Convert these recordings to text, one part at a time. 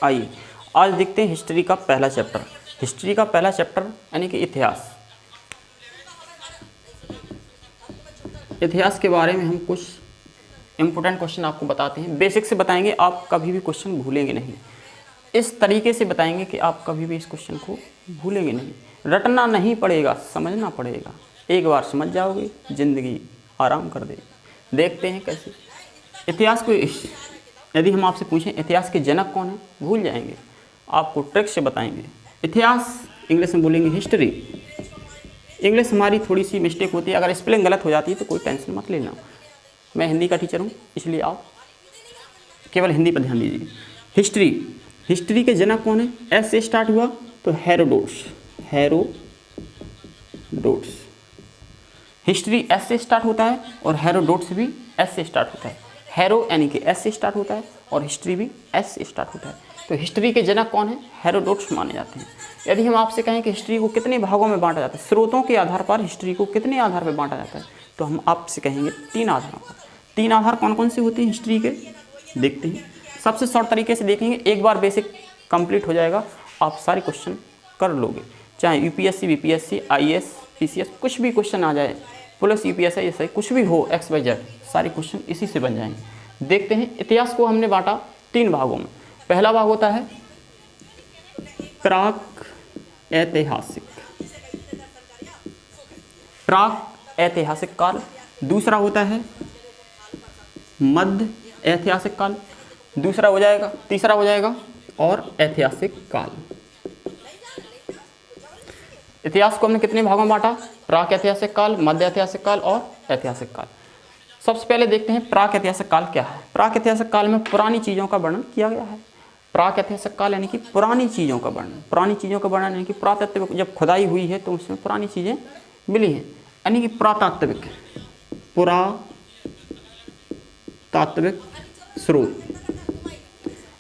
आइए आज देखते हैं हिस्ट्री का पहला चैप्टर। हिस्ट्री का पहला चैप्टर यानी कि इतिहास। इतिहास के बारे में हम कुछ इम्पोर्टेंट क्वेश्चन आपको बताते हैं। बेसिक से बताएंगे, आप कभी भी क्वेश्चन भूलेंगे नहीं। इस तरीके से बताएंगे कि आप कभी भी इस क्वेश्चन को भूलेंगे नहीं। रटना नहीं पड़ेगा, समझना पड़ेगा। एक बार समझ जाओगे, ज़िंदगी आराम कर देगी। देखते हैं कैसे। इतिहास को यदि हम आपसे पूछें इतिहास के जनक कौन है, भूल जाएंगे। आपको ट्रिक से बताएंगे। इतिहास इंग्लिश में बोलेंगे हिस्ट्री। इंग्लिश हमारी थोड़ी सी मिस्टेक होती है, अगर स्पेलिंग गलत हो जाती है तो कोई टेंशन मत लेना। मैं हिंदी का टीचर हूँ, इसलिए आप केवल हिंदी पर ध्यान दीजिए। हिस्ट्री, हिस्ट्री के जनक कौन है? एस से स्टार्ट हुआ तो हेरोडोट्स। हेरोडोट्स। हिस्ट्री एस से स्टार्ट होता है और हेरोडोट्स भी एस से स्टार्ट होता है। हेरो यानी कि एस से स्टार्ट होता है और हिस्ट्री भी एस से स्टार्ट होता है। तो हिस्ट्री के जनक कौन है? हेरोडोट्स माने जाते हैं। यदि हम आपसे कहें कि हिस्ट्री को कितने भागों में बांटा जाता है, स्रोतों के आधार पर हिस्ट्री को कितने आधार पर बांटा जाता है, तो हम आपसे कहेंगे 3 आधारों पर। 3 आधार कौन कौन से होते हैं हिस्ट्री के, देखते हैं। सबसे शॉर्ट तरीके से देखेंगे, एक बार बेसिक कंप्लीट हो जाएगा, आप सारे क्वेश्चन कर लोगे। चाहे यूपीएससी, बीपीएससी, आईएएस, पीसीएस, कुछ भी क्वेश्चन आ जाए, पुलिस, यूपीएससी, ऐसा कुछ भी हो, XYZ, सारे क्वेश्चन इसी से बन जाएंगे। देखते हैं। इतिहास को हमने बांटा 3 भागों में। पहला भाग होता है प्राक ऐतिहासिक, प्राक ऐतिहासिक काल। दूसरा होता है मध्य ऐतिहासिक काल। दूसरा हो जाएगा, तीसरा हो जाएगा और ऐतिहासिक काल। इतिहास को हमने कितने भागों में बांटा? प्राक ऐतिहासिक काल, मध्य ऐतिहासिक काल और ऐतिहासिक काल। सबसे पहले देखते हैं प्राक ऐतिहासिक काल क्या है। प्राक ऐतिहासिक काल में पुरानी चीज़ों का वर्णन किया गया है। प्राक ऐतिहासिक काल यानी कि पुरानी चीज़ों का वर्णन। पुरानी चीज़ों का वर्णन यानी कि पुरातात्विक, जब खुदाई हुई है तो उसमें पुरानी चीज़ें मिली हैं, यानी कि पुरातात्विक, पुरातात्विक स्रोत,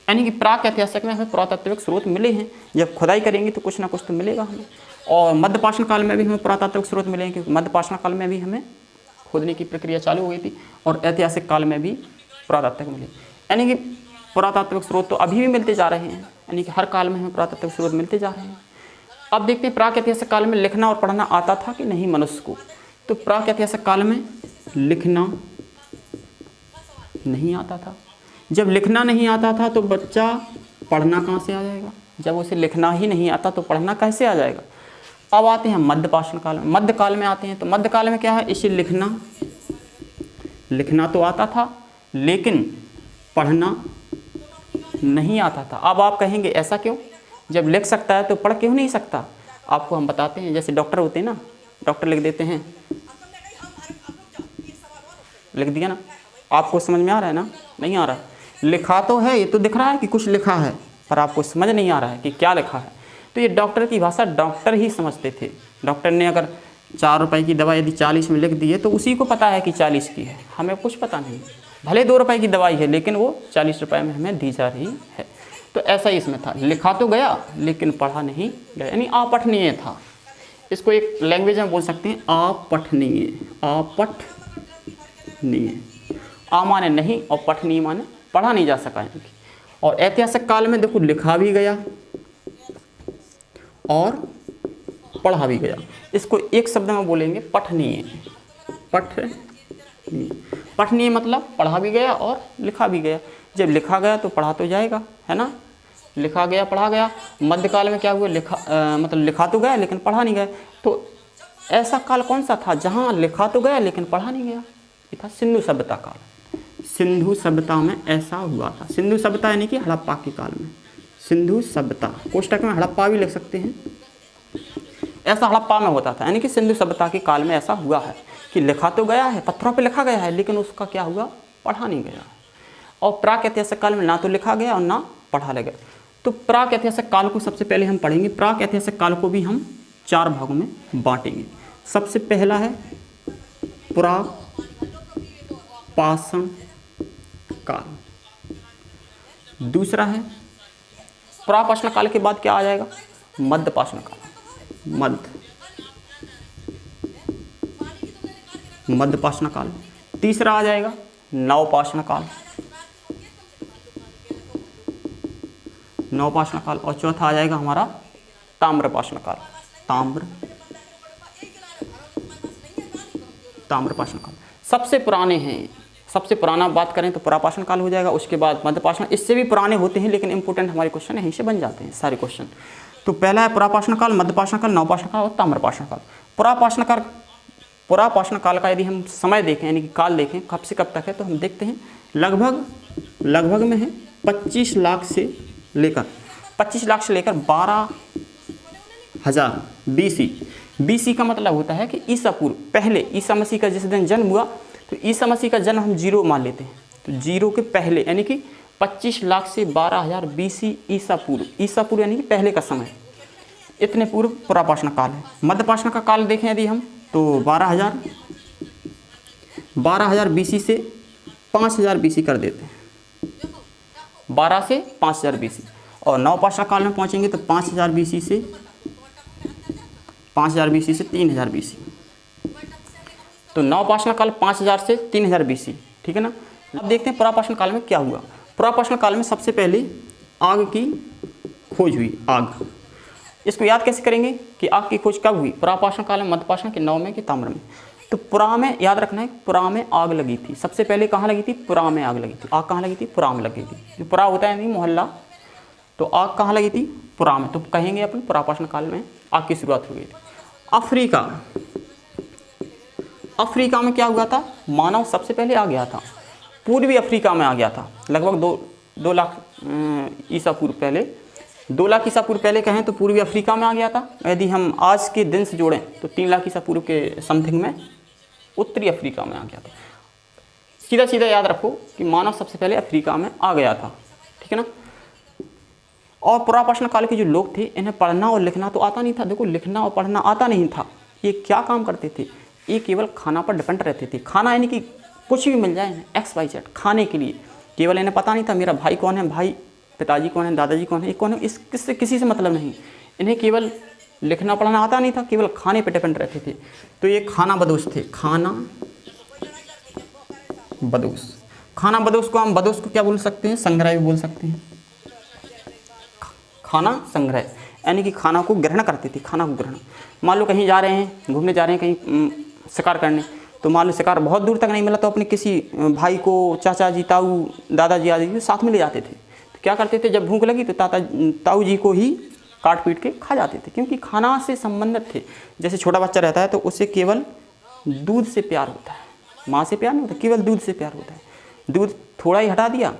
यानी कि प्राक ऐतिहासिक में हमें पुरातात्विक स्रोत मिले हैं। जब खुदाई करेंगे तो कुछ ना कुछ तो मिलेगा हमें। और मध्यपाषाण काल में भी हमें पुरातात्विक स्रोत मिलेंगे, क्योंकि मध्यपाषाण काल में भी हमें खोदने की प्रक्रिया चालू हो गई थी। और ऐतिहासिक काल में भी पुरातात्विक मिले, यानी कि पुरातात्विक स्रोत तो अभी भी मिलते जा रहे हैं, यानी कि हर काल में हमें पुरातात्विक स्रोत मिलते जा रहे हैं। अब देखते हैं प्राक ऐतिहासिक काल में लिखना और पढ़ना आता था कि नहीं मनुष्य को। तो प्राक ऐतिहासिक काल में लिखना नहीं आता था। जब लिखना नहीं आता था तो बच्चा पढ़ना कहाँ से आ जाएगा? जब उसे लिखना ही नहीं आता तो पढ़ना कैसे आ जाएगा? अब आते हैं मध्यपाषाण काल में। मध्यकाल में आते हैं तो मध्यकाल में क्या है? इसे लिखना तो आता था लेकिन पढ़ना नहीं आता था। अब आप कहेंगे ऐसा क्यों? जब लिख सकता है तो पढ़ क्यों नहीं सकता? आपको हम बताते हैं। जैसे डॉक्टर होते हैं ना, डॉक्टर लिख देते हैं, लिख दिया ना, आपको समझ में आ रहा है ना? नहीं आ रहा। लिखा तो है, ये तो दिख रहा है कि कुछ लिखा है, पर आपको समझ नहीं आ रहा है कि क्या लिखा है। तो ये डॉक्टर की भाषा डॉक्टर ही समझते थे। डॉक्टर ने अगर 4 रुपए की दवा यदि 40 में लिख दी है तो उसी को पता है कि 40 की है, हमें कुछ पता नहीं। भले 2 रुपए की दवाई है लेकिन वो 40 रुपए में हमें दी जा रही है। तो ऐसा ही इसमें था, लिखा तो गया लेकिन पढ़ा नहीं गया, यानी अपठनीय था। इसको एक लैंग्वेज में बोल सकते हैं अपठनीय। अपठनीय, आ माने नहीं और पठनीय माने पढ़ा नहीं जा सका, यानी कि। और ऐतिहासिक काल में देखो लिखा भी गया और पढ़ा भी गया। इसको एक शब्द में बोलेंगे पठनीय। पठनीय मतलब पढ़ा भी गया और लिखा भी गया। जब लिखा गया तो पढ़ा तो जाएगा, है ना? लिखा गया, पढ़ा गया। मध्यकाल में क्या हुआ? मतलब लिखा तो गया लेकिन पढ़ा नहीं गया। तो ऐसा काल कौन सा था जहाँ लिखा तो गया लेकिन पढ़ा नहीं गया? ये था सिंधु सभ्यता काल। सिंधु सभ्यता में ऐसा हुआ था। सिंधु सभ्यता यानी कि हड़प्पा के काल में। सिंधु सभ्यता, कोष्टक में हड़प्पा भी लिख सकते हैं। ऐसा हड़प्पा में होता था, यानी कि सिंधु सभ्यता के काल में ऐसा हुआ है कि लिखा तो गया है, पत्थरों पे लिखा गया है, लेकिन उसका क्या हुआ? पढ़ा नहीं गया। और प्राक ऐतिहासिक काल में ना तो लिखा गया और ना पढ़ा गया। तो प्राक ऐतिहासिक काल को सबसे पहले हम पढ़ेंगे। प्राक ऐतिहासिक काल को भी हम 4 भागों में बांटेंगे। सबसे पहला है पुरापाषाण काल। दूसरा है, पुरापाषाण काल के बाद क्या आ जाएगा? मध्यपाषाण काल। मध्यपाषाण काल। तीसरा आ जाएगा नवपाषाण काल। नवपाषाण काल, और चौथा आ जाएगा हमारा ताम्रपाषाण काल। ताम्रपाषाण काल सबसे पुराने हैं। सबसे पुराना बात करें तो पुरापाषाण काल हो जाएगा, उसके बाद मध्यपाषाण, इससे भी पुराने होते हैं लेकिन इंपॉर्टेंट हमारे क्वेश्चन यहीं से बन जाते हैं सारे क्वेश्चन। तो पहला है पुरापाषाण काल, मध्यपाषाण काल, नवपाषाण काल और ताम्रपाषाण काल। पुरापाषाण काल का यदि हम समय देखें यानी कि काल देखें कब से कब तक है, तो हम देखते हैं लगभग में है 25 लाख से लेकर 12,000 BC का मतलब होता है कि ईसा पूर्व, पहले ईसा मसीह का जिस दिन जन्म हुआ, तो ईसा मसीह का जन्म हम 0 मान लेते हैं, तो 0 के पहले यानी कि 25 लाख से 12,000 BC ईसा पूर्व यानी कि पहले का समय, इतने पूर्व पुरापाषाण काल है। मध्यपाषाण का काल देखें यदि हम तो 12,000 BC से 5,000 BC कर देते हैं, 12 से 5,000 BC। और नवपाषाण काल में पहुंचेंगे तो 5,000 BC से 3,000 BC। तो नवपाषाण काल 5,000 से 3,000 BC, ठीक है ना। अब देखते हैं पुरापाषाण काल में क्या हुआ। पुरापाषाण काल में सबसे पहले आग की खोज हुई। आग, इसको याद कैसे करेंगे कि आग की खोज कब हुई, पुरापाषाण काल में, मध्यपाषाण के, नव में कि ताम्र में। तो पुरा में याद रखना है, पुरा में आग लगी थी। सबसे पहले कहाँ लगी थी, पुरा में आग लगी थी। आग कहाँ लगी थी, पुरा में लगी थी। पुरा होता है नहीं मोहल्ला, तो आग कहाँ लगी थी, पुरा में। तो कहेंगे अपन पुरापाषाण काल में आग की शुरुआत हो गई थी। अफ्रीका में क्या हुआ था, मानव सबसे पहले आ गया था, पूर्वी अफ्रीका में आ गया था। लगभग 2 लाख ईसा पूर्व पहले, 2 लाख ईसा पूर्व पहले कहें तो पूर्वी अफ्रीका में आ गया था। यदि हम आज के दिन से जोड़ें तो 3 लाख ईसा पूर्व के समथिंग में उत्तरी अफ्रीका में आ गया था। सीधा याद रखो कि मानव सबसे पहले अफ्रीका में आ गया था, ठीक है ना। और पुरापाषाण काल के जो लोग थे, इन्हें पढ़ना और लिखना तो आता नहीं था। देखो, लिखना और पढ़ना आता नहीं था। ये क्या काम करते थे, ये केवल खाना पर डिपेंड रहते थे। खाना यानी कि कुछ भी मिल जाए XYZ खाने के लिए, केवल इन्हें पता नहीं था मेरा भाई कौन है, भाई पिताजी कौन है, दादाजी कौन है, ये कौन है, इस किससे किसी से मतलब नहीं। इन्हें केवल लिखना पढ़ना आता नहीं था, केवल खाने पर डिपेंड रहते थे। तो ये खाना बदोश थे। खाना बदोश को हम बदोश को क्या बोल सकते हैं, संग्रह भी बोल सकते हैं। खाना संग्रह यानी कि खाना को ग्रहण करते थे, खाना को ग्रहण। मान लो कहीं जा रहे हैं, घूमने जा रहे हैं कहीं शिकार करने, तो मान लो शिकार बहुत दूर तक नहीं मिला तो अपने किसी भाई को, चाचा जी, ताऊ, दादाजी आदि साथ में ले जाते थे। तो क्या करते थे, जब भूख लगी तो ताऊ जी को ही काट पीट के खा जाते थे, क्योंकि खाना से संबंधित थे। जैसे छोटा बच्चा रहता है तो उसे केवल दूध से प्यार होता है, माँ से प्यार नहीं होता, केवल दूध से प्यार होता है। दूध थोड़ा ही हटा दिया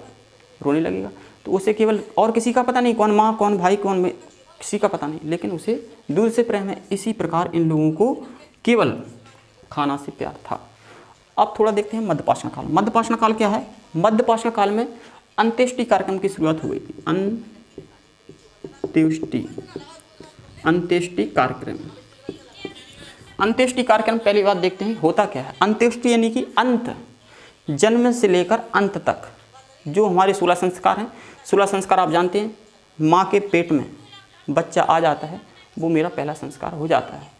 रोने लगेगा, तो उसे केवल और किसी का पता नहीं, कौन माँ कौन भाई कौन, किसी का पता नहीं, लेकिन उसे दूध से प्रेम है। इसी प्रकार इन लोगों को केवल खाना से प्यार था। अब थोड़ा देखते हैं मध्यपाषाण काल। मध्यपाषाण काल क्या है, मध्यपाषाण काल में अंत्येष्टि कार्यक्रम की शुरुआत हो गई थी। अंत्येष्टि कार्यक्रम पहली बात देखते हैं होता क्या है। अंत्येष्टि यानी कि अंत, जन्म से लेकर अंत तक जो हमारे 16 संस्कार हैं। 16 संस्कार आप जानते हैं, माँ के पेट में बच्चा आ जाता है, वो मेरा पहला संस्कार हो जाता है।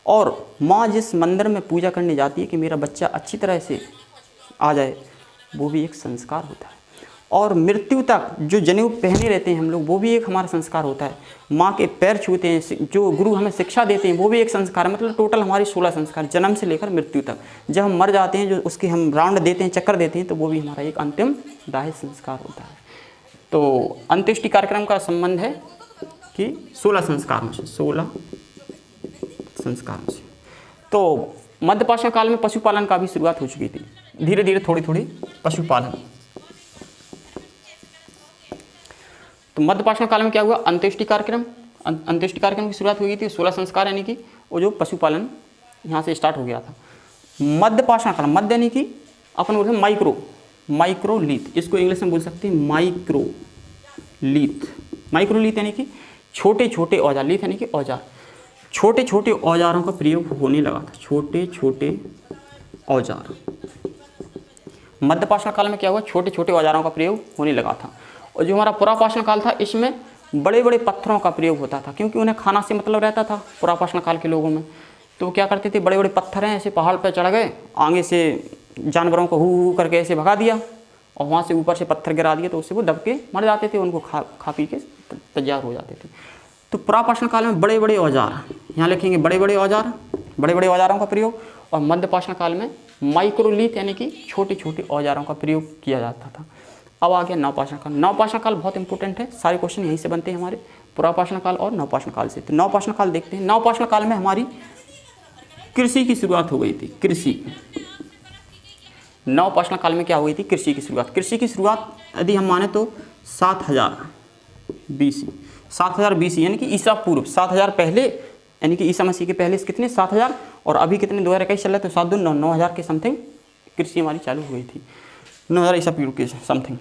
और माँ जिस मंदिर में पूजा करने जाती है कि मेरा बच्चा अच्छी तरह से आ जाए, वो भी एक संस्कार होता है। और मृत्यु तक जो जनेऊ पहने रहते हैं हम लोग, वो भी एक हमारा संस्कार होता है। माँ के पैर छूते हैं, जो गुरु हमें शिक्षा देते हैं, वो भी एक संस्कार है। मतलब टोटल हमारी 16 संस्कार, जन्म से लेकर मृत्यु तक। जब हम मर जाते हैं, जो उसके हम राउंड देते हैं, चक्कर देते हैं, तो वो भी हमारा एक अंतिम दाह संस्कार होता है। तो अंत्येष्टि कार्यक्रम का संबंध है कि 16 संस्कारों से, 16 संस्कारों से। तो मध्यपाषाण काल में पशुपालन का भी शुरुआत हो चुकी थी, धीरे धीरे थोड़ी पशुपालन। तो मध्यपाषाण काल में क्या हुआ, अंत्येष्टि कार्यक्रम की शुरुआत हुई थी। 16 संस्कार यानी कि वो जो पशुपालन यहाँ से स्टार्ट हो गया था। मध्यपाषाण काल, मध्य यानी कि अपन बोलते हैं माइक्रोलीथ, इसको इंग्लिश में बोल सकते हैं माइक्रोलीथ यानी कि छोटे छोटे औजार, लीथ यानी कि औजार। छोटे छोटे औजारों का प्रयोग होने लगा था, छोटे छोटे औजार। मध्यपाषाण काल में क्या हुआ, छोटे छोटे औजारों का प्रयोग होने लगा था। और जो हमारा पुरापाषाण काल था, इसमें बड़े बड़े पत्थरों का प्रयोग होता था, क्योंकि उन्हें खाना से मतलब रहता था पुरापाषाण काल के लोगों में। तो क्या करते थे, बड़े बड़े पत्थर हैं, ऐसे पहाड़ पर चढ़ गए, आगे से जानवरों को हू करके ऐसे भगा दिया, और वहाँ से ऊपर से पत्थर गिरा दिए तो उससे वो दब के मर जाते थे, उनको खा पी के तैयार हो जाते थे। तो पुरापाषाण काल में बड़े बड़े औजार, यहाँ लिखेंगे बड़े बड़े औजार, बड़े बड़े औजारों का प्रयोग। और मध्यपाषाण काल में माइक्रोलीथ यानी कि छोटे छोटे औजारों का प्रयोग किया जाता था। अब आ गया नवपाषाण काल। नवपाषाण काल बहुत इंपॉर्टेंट है, सारे क्वेश्चन यहीं से बनते हैं हमारे, पुरापाषाण काल और नवपाषाण काल से। तो नवपाषाण काल देखते हैं। नवपाषाण काल में हमारी कृषि की शुरुआत हो गई थी। कृषि, नवपाषाण काल में क्या हो गई थी? कृषि की शुरुआत। कृषि की शुरुआत यदि हम माने तो 7000 BC, 7000 BC यानी कि ईसा पूर्व, 7000 पहले यानी कि ईसा मसीह के पहले से कितने 7000, और अभी कितने 2021 चल रहा है तो 7 दून 9000 के समथिंग कृषि हमारी चालू हुई थी, 9000 ईसा पूर्व के समथिंग।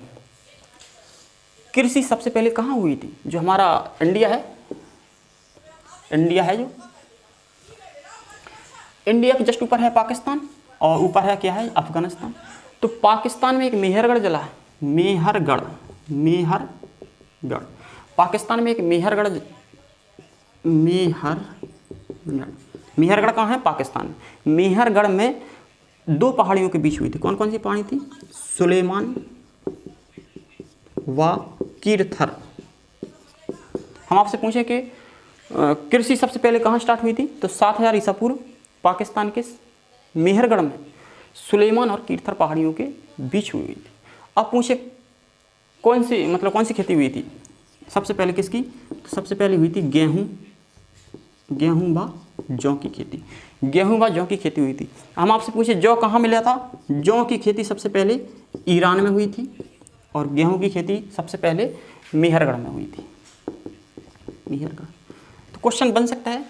कृषि सबसे पहले कहाँ हुई थी? जो हमारा इंडिया है, इंडिया है जो, इंडिया के जस्ट ऊपर है पाकिस्तान और ऊपर है क्या है? अफगानिस्तान। तो पाकिस्तान में एक मेहरगढ़ जिला है, मेहरगढ़, मेहरगढ़। पाकिस्तान में एक मेहरगढ़, मेहरगढ़ कहाँ है? पाकिस्तान में। मेहरगढ़ में 2 पहाड़ियों के बीच हुई थी। कौन कौन सी पहाड़ी थी? सुलेमान व कीरथर। हम आपसे पूछे कि कृषि सबसे पहले कहाँ स्टार्ट हुई थी? तो 7000 ईसा पूर्व पाकिस्तान के मेहरगढ़ में सुलेमान और कीरथर पहाड़ियों के बीच हुई थी। अब पूछे कौन सी खेती हुई थी सबसे पहले? किसकी? तो सबसे पहले हुई थी गेहूं व जौ की खेती। गेहूं व जौ की खेती हुई थी। हम आपसे पूछे जौ कहाँ मिला था? जौ की खेती सबसे पहले ईरान में हुई थी और गेहूं की खेती सबसे पहले मेहरगढ़ में हुई थी, मेहरगढ़। तो क्वेश्चन बन सकता है।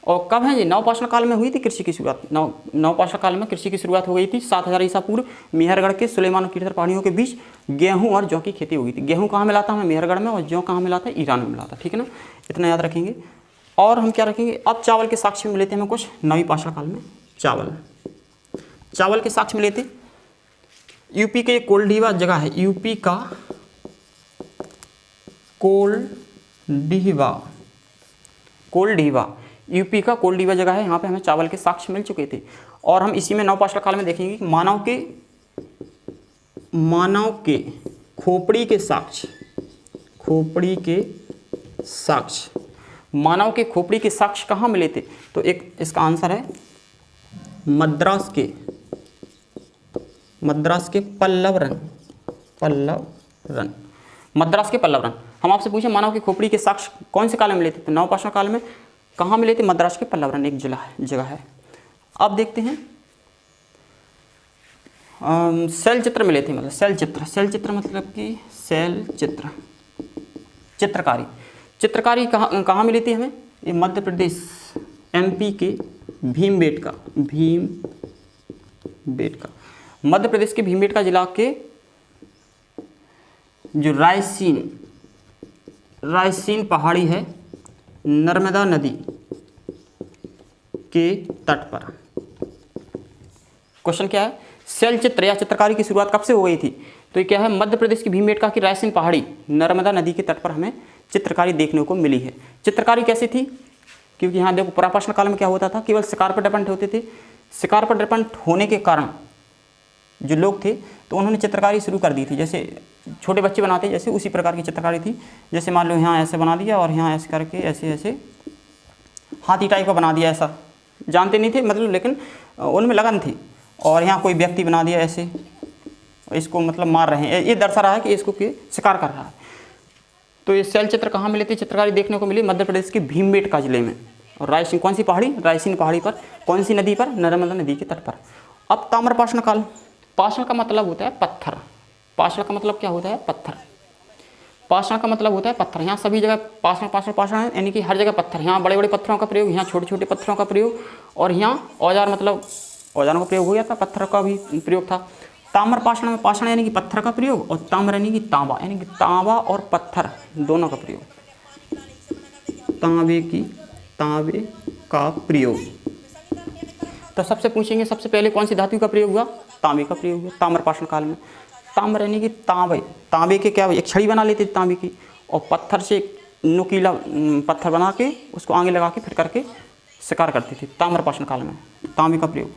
और कब है ये? नवपाषाण काल में हुई थी कृषि की शुरुआत। नवपाषाण काल में कृषि की शुरुआत हो गई थी 7000 ईसा पूर्व, मेहरगढ़ के सुलेमान और कीरथर पहाड़ियों के बीच गेहूं और जौ की खेती हुई थी। गेहूं कहाँ मिला था हमें? मेहरगढ़ में। और जौ कहाँ मिला था? ईरान में मिला था। ठीक है ना, इतना याद रखेंगे। और हम क्या रखेंगे? अब चावल के साक्ष्य में लेते हैं हमें कुछ। नवीं पाषाण काल में चावल के साक्ष्य में लेते। यूपी के कोल्डीवा जगह है, यूपी का कोल्डीवा, यूपी का कोल्डीवा जगह है, यहाँ पे हमें चावल के साक्ष्य मिल चुके थे। और हम इसी में नवपाषाण काल में देखेंगे कि मानव के खोपड़ी के साक्ष्य, मानव के खोपड़ी के साक्ष्य कहाँ मिले थे? तो एक इसका आंसर है मद्रास के पल्लवरन, मद्रास के पल्लवरन। हम आपसे पूछे मानव के खोपड़ी के साक्ष्य कौन से काल में मिले थे? तो नवपाषाण काल में। कहाँ मिले थे? मद्रास के पल्लवरन एक जगह है। अब देखते हैं शैल चित्र मिले थे, मतलब शैल चित्र मतलब कि चित्रकारी कहाँ मिली थी हमें? ये मध्य प्रदेश, MP के भीमबेटका, मध्य प्रदेश के भीमबेटका जिला के जो रायसीन पहाड़ी है, नर्मदा नदी के तट पर। क्वेश्चन क्या है? शैल चित्र या चित्रकारी की शुरुआत कब से हो गई थी? तो ये क्या है? मध्य प्रदेश की भीमबेटका की रायसीन पहाड़ी, नर्मदा नदी के तट पर हमें चित्रकारी देखने को मिली है। चित्रकारी कैसी थी? क्योंकि यहाँ देखो पुरापाषाण काल में क्या होता था? केवल शिकार पर डिपेंड होते थे। शिकार पर डिपेंड होने के कारण जो लोग थे तो उन्होंने चित्रकारी शुरू कर दी थी। जैसे छोटे बच्चे बनाते जैसे उसी प्रकार की चित्रकारी थी। जैसे मान लो यहाँ ऐसे बना दिया और यहाँ ऐसे करके ऐसे हाथी टाइप का बना दिया, ऐसा जानते नहीं थे मतलब, लेकिन उनमें लगन थी। और यहाँ कोई व्यक्ति बना दिया ऐसे, इसको मतलब मार रहे हैं, ये दर्शा रहा है कि इसको शिकार कर रहा है। तो ये शैल चित्र कहाँ मिले थे? चित्रकारी देखने को मिली मध्य प्रदेश के भीमबेटका जिले में। और रायसीन, कौन सी पहाड़ी? रायसीन पहाड़ी पर। कौन सी नदी पर? नर्मदा नदी के तट पर। अब ताम्रपाषाण काल। पाषाण का मतलब होता है पत्थर। पाषाण का मतलब क्या होता है? पत्थर। पाषाण का मतलब होता है पत्थर। यहाँ सभी जगह पाषाण है, यानी कि हर जगह पत्थर। यहाँ बड़े बड़े पत्थरों का प्रयोग, यहाँ छोटे छोटे पत्थरों का प्रयोग, और यहाँ औजार मतलब औजारों का प्रयोग हो गया था, पत्थर का भी प्रयोग था। ताम्रपाषाण में पाषाण यानी कि पत्थर का प्रयोग, और ताम्र यानी कि तांबा, यानी कि तांबा और पत्थर दोनों का प्रयोग। तांबे का प्रयोग। तो सबसे पूछेंगे सबसे पहले कौन सी धातु का प्रयोग हुआ? तांबे का प्रयोग हुआ ताम्रपाषाण काल में। ताम्र यानी कि तांबे के क्या एक छड़ी बना लेते थे तांबे की, और पत्थर से नुकीला पत्थर बना के उसको आगे लगा के फिर करके शिकार करते थे ताम्रपाषाण काल में। तांबे का प्रयोग।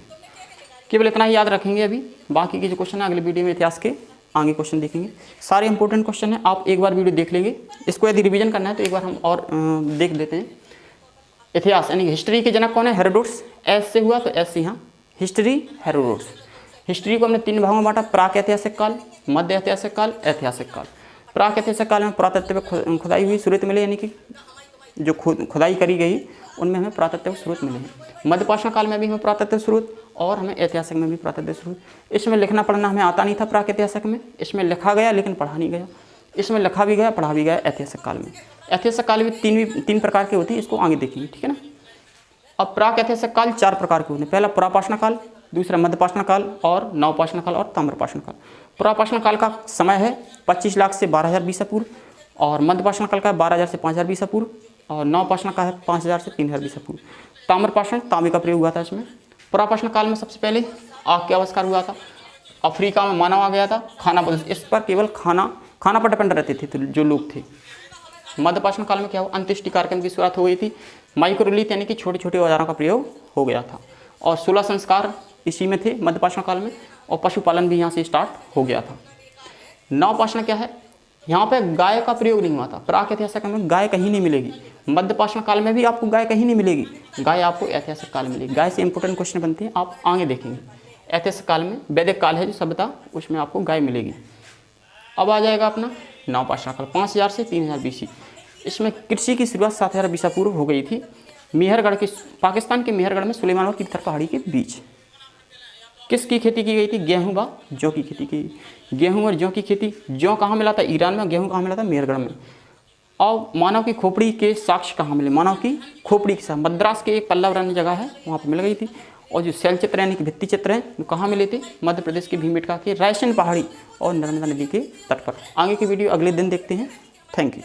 केवल इतना ही याद रखेंगे अभी, बाकी के जो क्वेश्चन है अगले वीडियो में इतिहास के आगे क्वेश्चन देखेंगे। सारे इंपॉर्टेंट क्वेश्चन हैं, आप एक बार वीडियो देख लेंगे। इसको यदि रिवीजन करना है तो एक बार हम और देख लेते हैं। इतिहास यानी हिस्ट्री के जनक कौन है? हेरोडोटस। एस से हुआ तो एस से यहाँ हिस्ट्री हेरोडोटस। हिस्ट्री को हमने 3 भागों में बांटा, प्राक ऐतिहासिक काल, मध्य ऐतिहासिक काल, ऐतिहासिक काल। प्राक ऐतिहासिक काल में पुरातत्व खुदाई हुई स्रोत मिले, यानी कि जो खुदाई करी गई उनमें हमें पुरातत्व स्रोत मिले हैं। मध्यपाषाण काल में भी हमें पुरातत्व स्रोत और हमें ऐतिहासिक में भी पुरातत्व स्रोत। इसमें लिखना पढ़ना हमें आता नहीं था प्राक ऐतिहासिक में, इसमें लिखा गया लेकिन पढ़ा नहीं गया। इसमें लिखा भी गया पढ़ा भी गया ऐतिहासिक काल में। ऐतिहासिक काल में 3 प्रकार की होती है, इसको आगे देखेंगे, ठीक है ना। अब प्राक ऐतिहासिक काल 4 प्रकार के होते हैं। पहला पुरापाषाण काल, दूसरा मध्यपाषाण काल और नवपाषाण काल और ताम्रपाषाण काल। पुरापाषाण काल का समय है 25 लाख से 12,000 बीसा पूर्व, और मध्यपाषाण काल का है 12,000 से 5,000 बीसा पूर्व, और नवपाषाण का है 5,000 से 3,000 बीसा पूर्व। ताम्रपाषाण, तांबे का प्रयोग हुआ था इसमें। पुरापाषाण काल में सबसे पहले आग का आविष्कार हुआ था। अफ्रीका में मानव आ गया था, खाना इस पर केवल खाना पर डिपेंड रहते थे जो लोग थे। मध्यपाषाण काल में क्या हुआ? अंत्येष्टि कार्यक्रम की शुरुआत हो गई थी। माइक्रोलिथ यानी कि छोटे छोटे औजारों का प्रयोग हो गया था, और 16 संस्कार इसी में थे मध्यपाषाण काल में, और पशुपालन भी यहाँ से स्टार्ट हो गया था। नवपाषाण क्या है? यहाँ पे गाय का प्रयोग नहीं हुआ था। प्राक ऐतिहासिक काल में गाय कहीं नहीं मिलेगी। मध्यपाषाण काल में भी आपको गाय कहीं नहीं मिलेगी, गाय आपको ऐतिहासिक काल में मिलेगी। गाय से इंपॉर्टेंट क्वेश्चन बनते हैं, आप आगे देखेंगे। ऐतिहासिक काल में वैदिक काल है जो सभ्यता, उसमें आपको गाय मिलेगी। अब आ जाएगा अपना नवपाषाण काल, 5,000 से 3,000 बीसी। इसमें कृषि की शुरुआत 7,000 बीसा पूर्व हो गई थी। मेहरगढ़ के पाकिस्तान के मेहरगढ़ में सुलेमान और तीर्थर पहाड़ी के बीच किसकी खेती की गई थी? गेहूँ व जौ की खेती की। गेहूँ और जौ की खेती, जौ कहाँ मिला था? ईरान में। गेहूँ कहाँ मिला था? मेहरगढ़ में। और मानव की खोपड़ी के साक्ष्य कहाँ मिले? मानव की खोपड़ी के साथ मद्रास के एक पल्लव नामक जगह है, वहाँ पर मिल गई थी। और जो शैल चित्र यानी कि भित्ति चित्र हैं वो कहाँ मिले थे? मध्य प्रदेश के भीमबेटका के रायसेन पहाड़ी और नर्मदा नदी के तट पर। आगे की वीडियो अगले दिन देखते हैं। Thank you.